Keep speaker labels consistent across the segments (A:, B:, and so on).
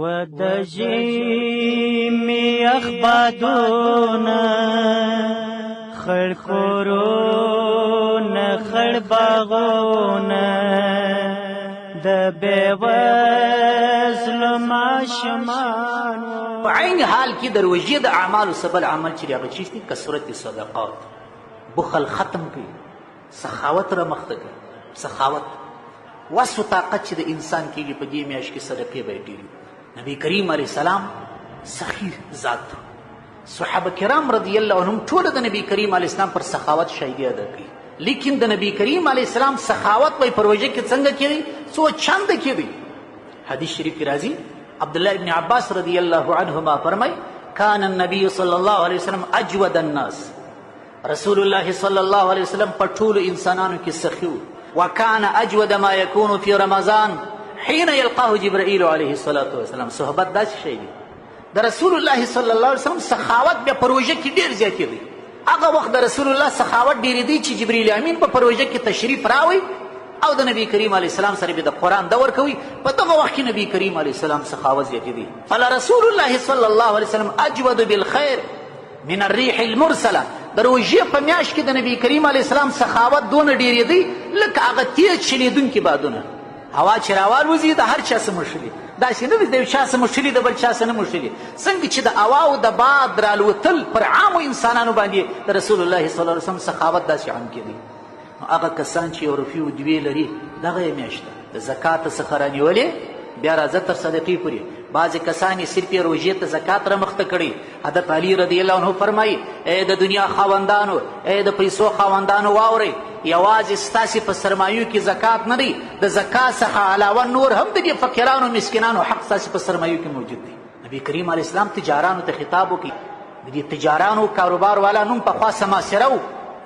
A: و د ژمي اخبادونه خړ کورونه خړ باغونه د بېوزلو ماشومانو
B: په عین حال کې د روژې د اعمالو سبل عمل چې هغه چیز دي کثرت صدقات بخل ختم کړي سخاوت را مخته کړي سخاوت وس و طاقت چې د انسان کېږي په دې میاشت کې صدقې به یې ډېرې نبی کریم علیه السلام سخي ذات صحابه کرام رضی الله عنهم ټول د نبی کریم علیه السلام پر سخاوت شاهدي ادا کړي لیکن د نبی کریم علیه السلام سخاوت وای پر وجه کې څنګه کېږي څو چند کېږي حدیث شریف کې راځي عبدالله ابن عباس رضی الله عنهما فرمای کان النبی صلی الله علیه وسلم اجود الناس رسول الله صلی الله علیه وسلم په ټولو انسانانو کې سخي و وکان اجود ما یکون فی رمضان حين يلقاه جبرائیل علیه الصلاة والسلام صحبت داسې شی دی د رسول الله صلی الله علیه وسلم سخاوت بیا پروژه کې ډېر زیاتېږي هغه وخت د رسول الله سخاوت ډېرېدی چې جبریل امین په پروژه کې تشریف راوړي او د نبی کریم علیه السلام سره به د قرآن دور کوي په دغه وخت کې نبی کریم علیه السلام سخاوت زیاتېدی فلرسول الله صلی الله علیه وسلم اجود بالخیر من الريح المرسله د روژې په میاشت کې د نبی کریم علیه السلام سخاوت دونه ډېرېدی لکه هغه تیز چلېدونکي بادونه هوا چې راوالوځي د هر چا څه مشلي داسې نه وي د یو چا څه مشلي د بل چا څه نه مشلي څنګه چې د هوا او د باد رالوتل پر عامو انسانانو باندې د رسول الله صلی الله علیه وسلم سخاوت داسې عام کېدی نو هغه کسان چې یو روپۍ و دوې لري دغه یې میاشت ده د زکات څخه رانیولې بیا راځه تر صدقې پورې بعضې کسان یې صرف یې روژې ته زکات رامخته کړي حضرت علي رضی الله عنه فرمایي ای د دنیا خاوندانو ای د پیسو خاوندانو واورئ یوازې ستاسې په سرمایو کې زکات نه دی د زکات څخه علاوه نور هم د دې فقیرانو مسکینانو حق ستاسې په سرمایو کې موجود دی نبی کریم علیه السلام تجارانو ته خطاب وکړي د دې تجارانو کاروبار والا نوم پخوا سماسره و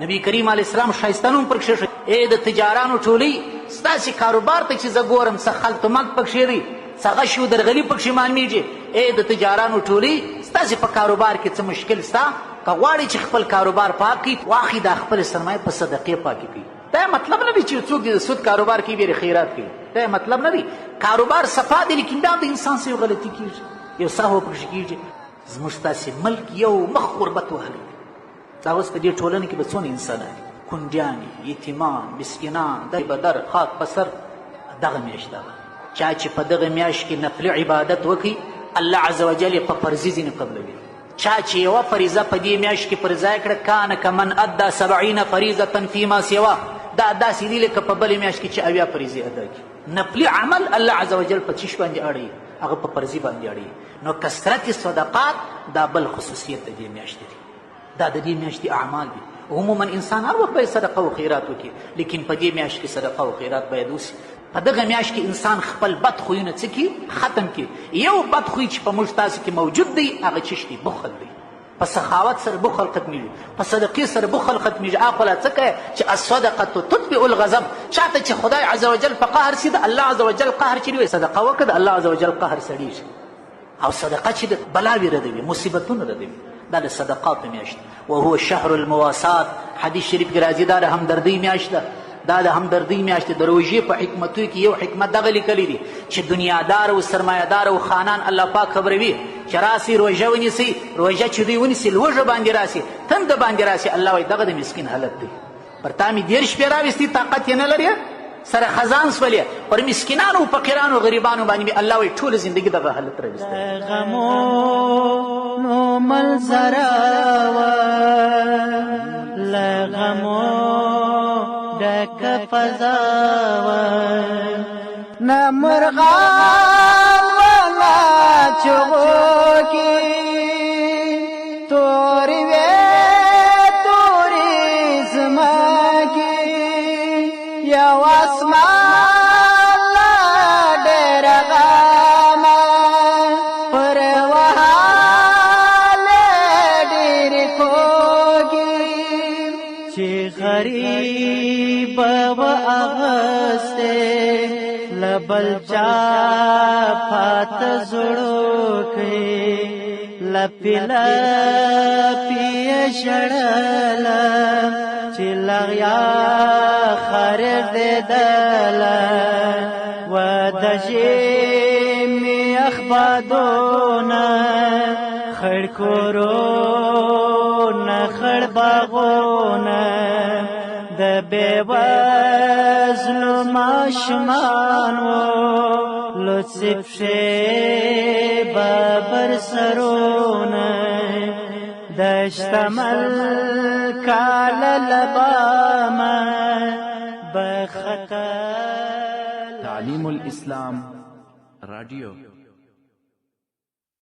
B: نبی کریم علیه السلام ښایسته نوم پرکښې ښه ای د تجارانو ټولۍ ستاسې کاروبار ته چې زه ګورم څه خلط و ملط پکښې دی څه غش و درغلي پکښې معلومېږي ای د تجارانو ټولۍ ستاسې په کاروبار کې څه مشکل سته که غواړئ چې خپل کاروبار پاک کړي واخلي دا خپل سرمایه په صدقې پاکې کړي دا مطلب نه دی چې څوک د سود کاروبار کوي بیا خیرات کوي دا مطلب نه دی کاروبار صفا دی لیکن بیا د انسان سره یو غلطي کېږي یو سهو پکښې کېږي زموږ ستاسې ملک یو مخ غربت وهلی دا اوس په دې ټولنه کې به څونه انسانان دي کونډیان یتیمان مسکینان دی بدر خاک بسر دغه میاشت دغه چا چې په دغه میاشت کې نفلي عبادت وکړي الله عز وجل یې په فرضي ځینې قبلوي چا چې یوه فریضه په دې میاشت کې پر ځای کړه کانه کمن ادا 70 فریضة فیما سوا دا داسې دي لکه په بلې میاشت کې چې 80 فریضې ادا کړي نفلي عمل الله عز وجل په چیش باندې اړوي هغه په فرضي باندې اړوي نو کثرت صدقات دا بل خصوصیت د دې میاشتې دی دا د دې میاشتې اعمال دي عموما انسان هر وخت باید صدقه و خیرات وکړي لیکن په دې میاشت کې صدقه و خیرات باید وسي په دغه میاشت کې انسان خپل بد خویونه څه کړي ختم کړي یو بد خوی چې په موږ تاسو کې موجود دی هغه چیش دی بخل دی په سخاوت سره بخل ختمیږي په صدقې سره بخل ختمیږي هغه خو لا څه کوي چې الصدقه تطفئ الغضب چاته چې خدای عز وجل په قهر سي د الله عز وجل قهر چې وي صدقه وکړه د الله عز وجل قهر سړېږي او صدقه چې د بلاوې ردوي مصیبتونه ردوي دا د صدقات میاشت وهو شهر المواسات حدیث شریف کې راځي دا د همدردۍ میاشت ده دا د همدردۍ میاشت د روژې په حکمتو کې یو حکمت دغه لیکلی دی چې دنیادار او سرمایهدار او خانان الله پاک خبروي چې راسي روژه ونیسئ روژه چې دوی ونیسي لوږه باندې راسي تنده باندې راسي الله وایي دغه د مسکین حالت دی پر تا مې 10 شپې راوستي طاقت یې نه لرې سره خزان سولې پر مسکینانو او فقیرانو غریبانو باندې الله وایي ټوله زندګي دغه حالت راوستی
A: غمونو منظره وه له غمو ډکه فضا وه نه مرغان ولا چغو کې تورې وې تورې زمکې یو اسمان لا ډېر غمه پر وهاله ډېرې خوږې چې غریب و اغسته لبل چا پات زړو کې لپی لپی شړل چې لغیا خرر دې دل و د ژمي اخبار وادونا خړ کورونه خړ باغونه د بېوزلو ماشومان وو لطف پښې ببر سرونه د شتمل کال لبامه بخطر
C: تعلیم الإسلام راديو